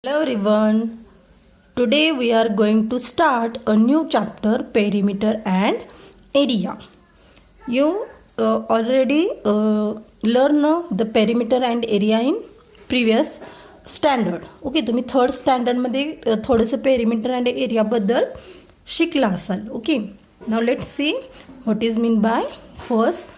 Hello everyone. Today we are going to start a new chapter, perimeter and area. You already learn the perimeter and area in previous standard. Okay, तुम्ही third स्टँडर्डमध्ये थोडंसं perimeter and एरियाबद्दल शिकला असाल. Okay, now let's see what is mean by first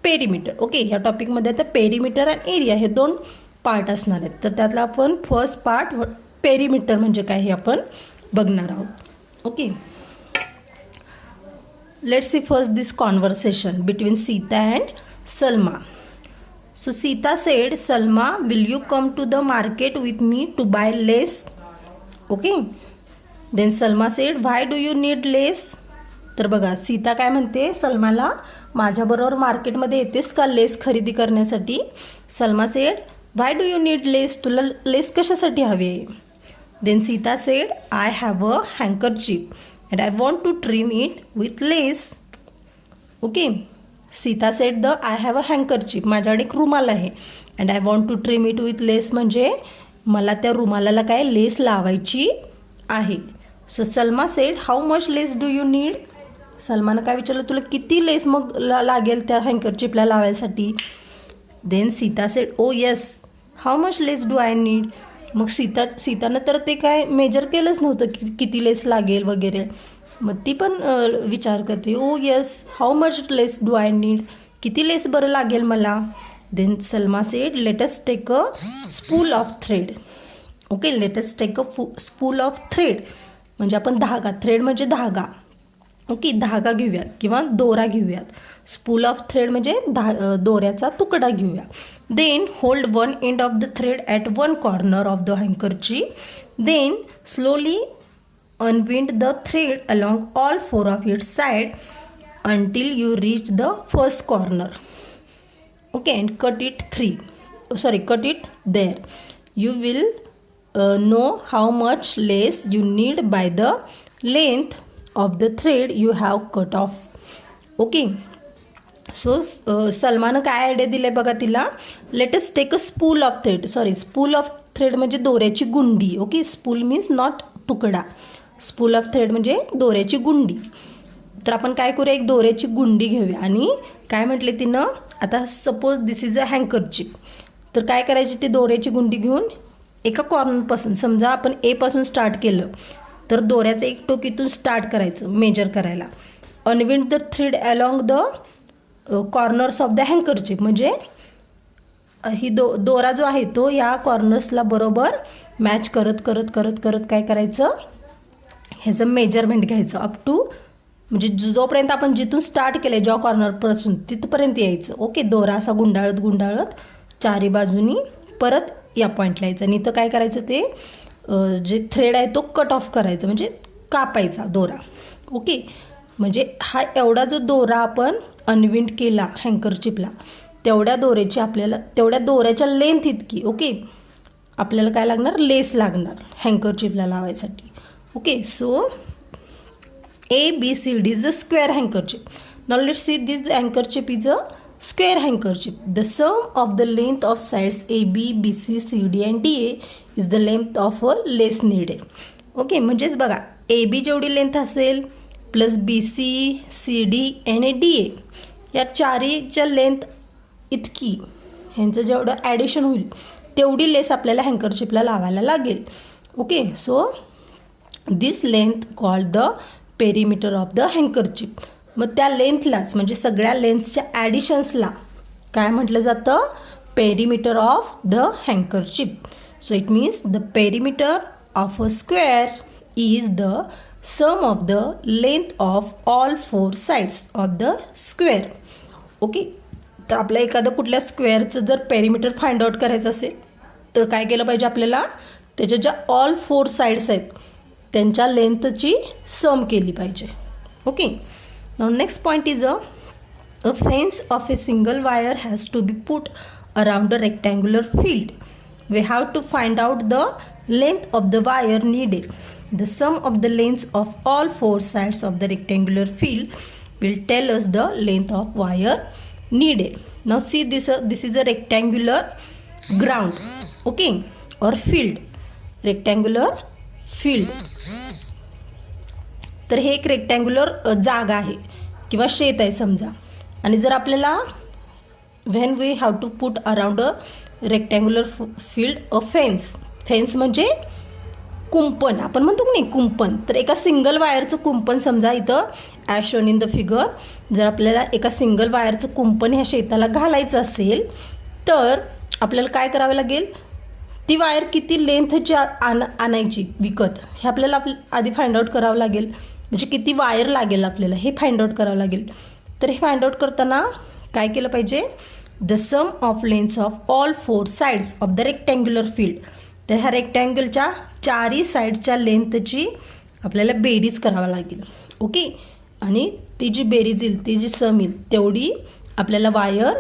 perimeter. Okay, ह्या टॉपिकमध्ये आता perimeter and area हे दोन part असणार आहेत. तर त्यातला आपण फर्स्ट पार्ट पेरिमीटर म्हणजे काय हे आपण बघणार आहोत. Okay, let's see first this conversation between Sita and Salma. So Sita said, Salma, will you come to the market with me to buy lace? Okay. Then Salma said, why do you need lace? तर बघा सीता काय म्हणते सलमाला, माझ्याबरोबर मार्केटमध्ये येतेस का lace खरेदी करण्यासाठी. Salma said, why do you need lace, तुला लेस कशासाठी हवी आहे. Then Sita said, I have a handkerchief and I want to trim it with lace. Okay, Sita said the I have a handkerchief, माझ्याकडे एक रुमाल आहे. And I want to trim it with lace म्हणजे मला त्या रुमालाला काय लेस लावायची आहे. So Salma said, how much less do you need. सलमानं काय विचारलं, तुला किती लेस मग लागेल त्या हँकरचीपला लावायसाठी. Then Sita said, oh yes, how much less do I need. मग सीतानं तर ते काय मेजर केलंच नव्हतं की किती लेस लागेल वगैरे. मग ती पण विचार करते, oh yes, how much less do I need, किती लेस बरं लागेल मला. Then Salma said, let's take a spool of thread. Okay, let's take a spool of thread म्हणजे आपण धागा, थ्रेड म्हणजे धागा. ओके, धागा घेऊया किंवा दोरा घेऊयात. स्पूल ऑफ थ्रेड म्हणजे दोऱ्याचा तुकडा घेऊया. Then hold one end of the thread at one corner of the handkerchief. Then slowly unwind the thread along all four of its side until you reach the first corner. Okay, and cut it there. You will know how much lace you need by the length of the thread you have cut off. Okay, so सलमानं काय idea दिले बघा तिला. Let's take a spool of thread. Spool of thread म्हणजे दोऱ्याची गुंडी. Okay, spool means not तुकडा, spool of thread म्हणजे दोऱ्याची गुंडी. तर आपण काय करूया, एक दोऱ्याची गुंडी घेऊया. आणि काय म्हटले तिनं, आता सपोज दिस इज अ हँकरचीप. तर काय करायची, ती दोऱ्याची गुंडी घेऊन एका कॉर्नरपासून, समजा आपण एपासून स्टार्ट केलं तर दोऱ्याचं एक टोकीतून स्टार्ट करायचं मेजर करायला. Unwind the thread along the corners of the handkerchief म्हणजे ही दोरा जो आहे तो या कॉर्नर्सला बरोबर मॅच करत करत करत करत काय करायचं, ह्याचं मेजरमेंट घ्यायचं अप टू, म्हणजे जोपर्यंत आपण जिथून स्टार्ट केलं आहे ज्या कॉर्नरपासून तिथपर्यंत यायचं. ओके, दोरा असा गुंडाळत गुंडाळत चारी बाजूनी परत या पॉईंटला यायचं. आणि इथं काय करायचं, ते जे थ्रेड आहे तो कट ऑफ करायचा म्हणजे कापायचा दोरा. ओके, म्हणजे हा एवढा जो दोरा आपण अनविंड केला हँकरचिपला, तेवढ्या दोऱ्याची आपल्याला, तेवढ्या दोऱ्याच्या लेंथ इतकी ओके आपल्याला काय लागणार, लेस लागणार हँकरचिपला लावायसाठी. Okay, so ABCD is a square handkerchief. Now let's see, this handkerchief is a square handkerchief. The sum of the length of sides AB, BC, CD and DA is the length of a lace needed. Okay, म्हणजेच बघा AB जेवढी length असेल plus BC, CD आणि DA या चारीच्या length इतकी, ह्यांचं जेवढं addition होईल तेवढी लेस आपल्याला हँकरचिपला लावायला लागेल. Okay, so this length called the perimeter of the handkerchief. मग त्या लेंथलाच म्हणजे सगळ्या लेंथच्या ॲडिशन्सला काय म्हटलं जातं, perimeter of the handkerchief. So it means the perimeter of a square is the sum of the length of all four sides of the square. Okay, तर आपल्या एखादं कुठल्या स्क्वेअरचं जर पेरिमीटर फाइंड आउट करायचं असेल तर काय केलं पाहिजे, आपल्याला त्याच्या ज्या ऑल फोर साइड्स आहेत त्यांच्या लेंथची सम केली पाहिजे. Okay, now next point is a fence of a single wire has to be put around a rectangular field. We have to find out the length of the wire needed. The sum of the lengths of all four sides of the rectangular field will tell us the length of wire needed. Now see this is a rectangular ground, okay, or field. Rectangular field. तर हे एक rectangular जागा आहे किंवा शेत आहे समजा. आणि जर आपल्याला when we have to put around a rectangular field a fence. Fence म्हणजे कुंपण, आपण म्हणतो की नाही कुंपण. तर एका सिंगल वायरचं कुंपण समजा इथं as shown in the figure. जर आपल्याला एका सिंगल वायरचं कुंपण ह्या शेताला घालायचं असेल तर आपल्याला काय करावं लागेल, ती वायर किती लेंथची आणायची विकत हे आपल्याला आधी फाइंड आउट करावं लागेल. म्हणजे किती वायर लागेल आपल्याला हे फाइंड आउट करावं लागेल. तर हे फाइंड आउट करताना काय केलं पाहिजे, the sum of lengths of all 4 sides of the rectangular field. तर ह्या रेक्टँगलच्या चारही साईडच्या लेंथची आपल्याला बेरीज करावं लागेल. ओके. आणि ती जी बेरीज येईल, ती जी सम येईल तेवढी आपल्याला वायर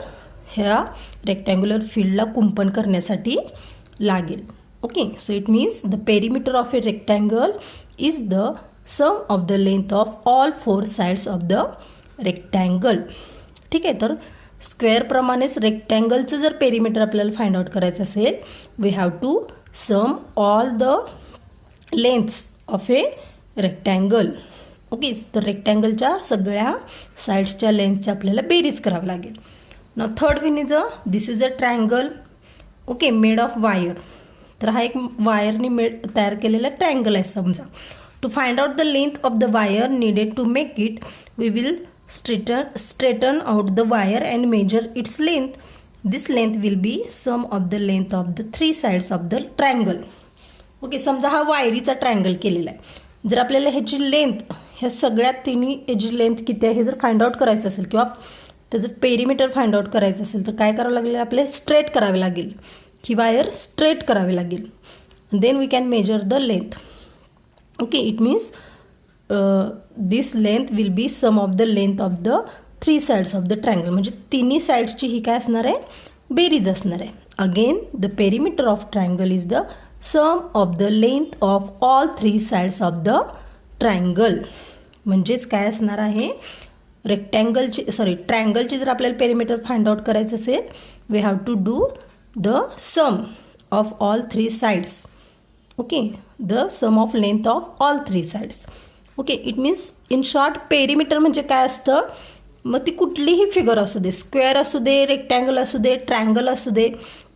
ह्या रेक्टँग्युलर फील्डला कुंपण करण्यासाठी लागेल. Okay. So it means the perimeter of a rectangle is the sum of the length of all 4 sides of the rectangle. ठीक आहे. तर स्क्वेअरप्रमाणेच रेक्टँगलचं जर पेरिमीटर आपल्याला फाइंड आउट करायचं असेल, we have to sum all the lengths of a rectangle. Okay. तर रेक्टँगलच्या सगळ्या साईड्सच्या लेंथच्या आपल्याला बेरीज करावं लागेल. ना third one is this is a triangle. Okay. Made of wire. तर हा एक वायरनी तयार केलेला ट्रायंगल आहे समजा. To find out the length of the wire needed to make it, we will straighten out the wire and measure its length. This length will be sum of the length of the 3 sides of the triangle. Okay. समजा हा वायरीचा triangle केलेला आहे. जर आपल्याला ह्याची length, ह्या सगळ्या तिन्ही ह्याची लेंथ किती आहे हे जर फाइंड आउट करायचं असेल किंवा त्याचं पेरिमीटर फाइंड आउट करायचं असेल तर काय करावं लागेल, आपल्याला स्ट्रेट करावे लागेल. ही वायर स्ट्रेट करावी लागेल. Then we can measure the length. Okay. It means this length will be sum of the length of the 3 sides of the triangle. म्हणजे तिन्ही साईड्सची ही काय असणार आहे, बेरीज असणार आहे. Again the perimeter of triangle is the sum of the length of all 3 sides of the triangle. म्हणजेच काय असणार आहे, ट्रायंगलची जर आपल्याला पेरिमीटर फाइंड आउट करायचं असेल, we have to do the sum of all 3 sides. Okay. The sum of length of all 3 sides. Okay. It means in short perimeter म्हणजे काय असतं, मग ती कुठलीही फिगर असू दे, स्क्वेअर असू दे, रेक्टँगल असू दे, ट्रायंगल असू दे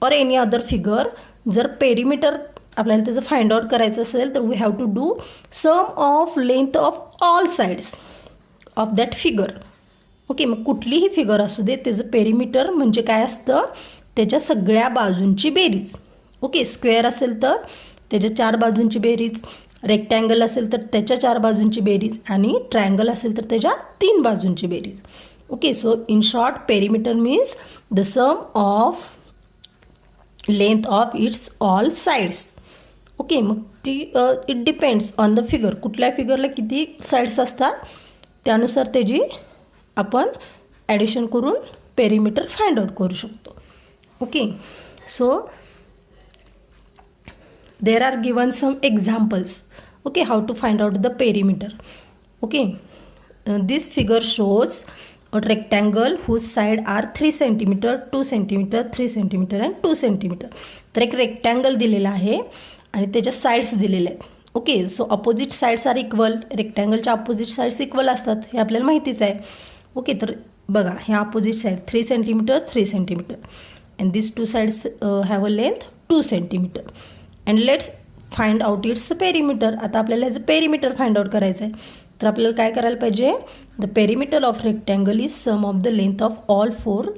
और एनी अदर फिगर, जर पेरिमीटर आपल्याला त्याचं फाइंड आउट करायचं असेल तर we have to do sum of length of all sides of that figure. Okay. मग कुठलीही फिगर असू दे, त्याचं पेरिमीटर म्हणजे काय असतं, त्याच्या सगळ्या बाजूंची बेरीज. ओके. स्क्वेअर असेल तर त्याच्या 4 बाजूंची बेरीज, रेक्टँगल असेल तर त्याच्या 4 बाजूंची बेरीज आणि ट्रायंगल असेल तर त्याच्या 3 बाजूंची बेरीज. Okay. So in short perimeter means the sum of length of its all sides. Okay. मग ती it depends on the figure, कुठल्या फिगरला किती साइड्स असतात त्यानुसार त्याची आपण ॲडिशन करून पेरिमीटर फाइंड आउट करू शकतो. Okay. So there are given some examples. Okay, how to find out the perimeter. Okay. This figure shows a rectangle whose side are 3 cm, 2 cm, 3 cm and 2 cm. तर एक rectangle दिलेला आहे आणि त्याच्या sides दिलेल्या आहेत. Okay. So opposite sides are equal. रेक्टँगलच्या opposite sides equal असतात हे आपल्याला माहितीच आहे. ओके. तर बघा, ह्या opposite side 3 cm, 3 cm and this 2 sides have a length 2 cm. And let's find out its perimeter. आता आपल्याला ह्याचं पेरिमीटर फाइंड आउट करायचं आहे. तर आपल्याला काय करायला पाहिजे, the perimeter of rectangle is sum of the length of all 4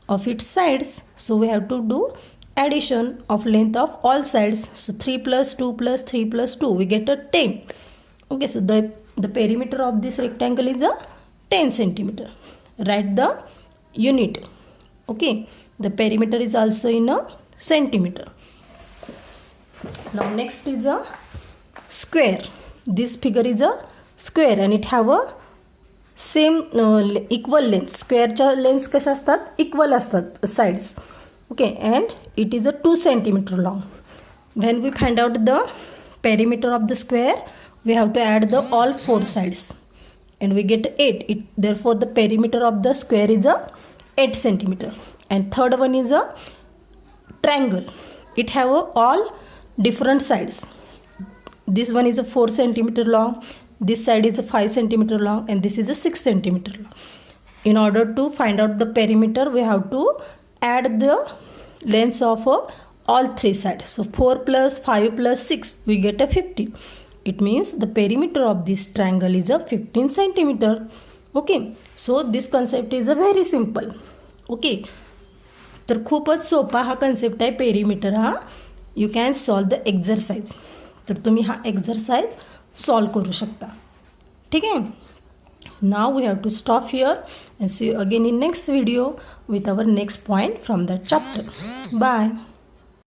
of its sides. So we have to do addition of length of all sides. So 3 + 2 + 3 + 2 we get a 10. Okay. So the perimeter of this rectangle is a 10 cm. Write the unit. Okay. The perimeter is also in a centimeter. Now next is a square. This figure is a square and it have a same equal length. Squareच्या lengths कशा असतात, equal असतात sides. Okay. and it is a 2 cm long. When we find out the perimeter of the square, we have to add the all 4 sides and we get 8. Therefore the perimeter of the square is a 8 cm. And third one is a triangle. It have a all different sides. This one is a 4 centimeter long, this side is a 5 centimeter long, and this is a 6 centimeter long. In order to find out the perimeter, we have to add the lengths of all three sides. So 4 plus 5 plus 6, we get a 15. It means the perimeter of this triangle is a 15 centimeter. Okay, so this concept is a very simple. Okay, तर खूपच सोपा हा concept आहे perimeter हा. You can solve the exercise. तर तुम्ही हा exercise solve करू शकता. ठीक आहे. Now we have to stop here and see you again in next video with our next point from that chapter. Bye.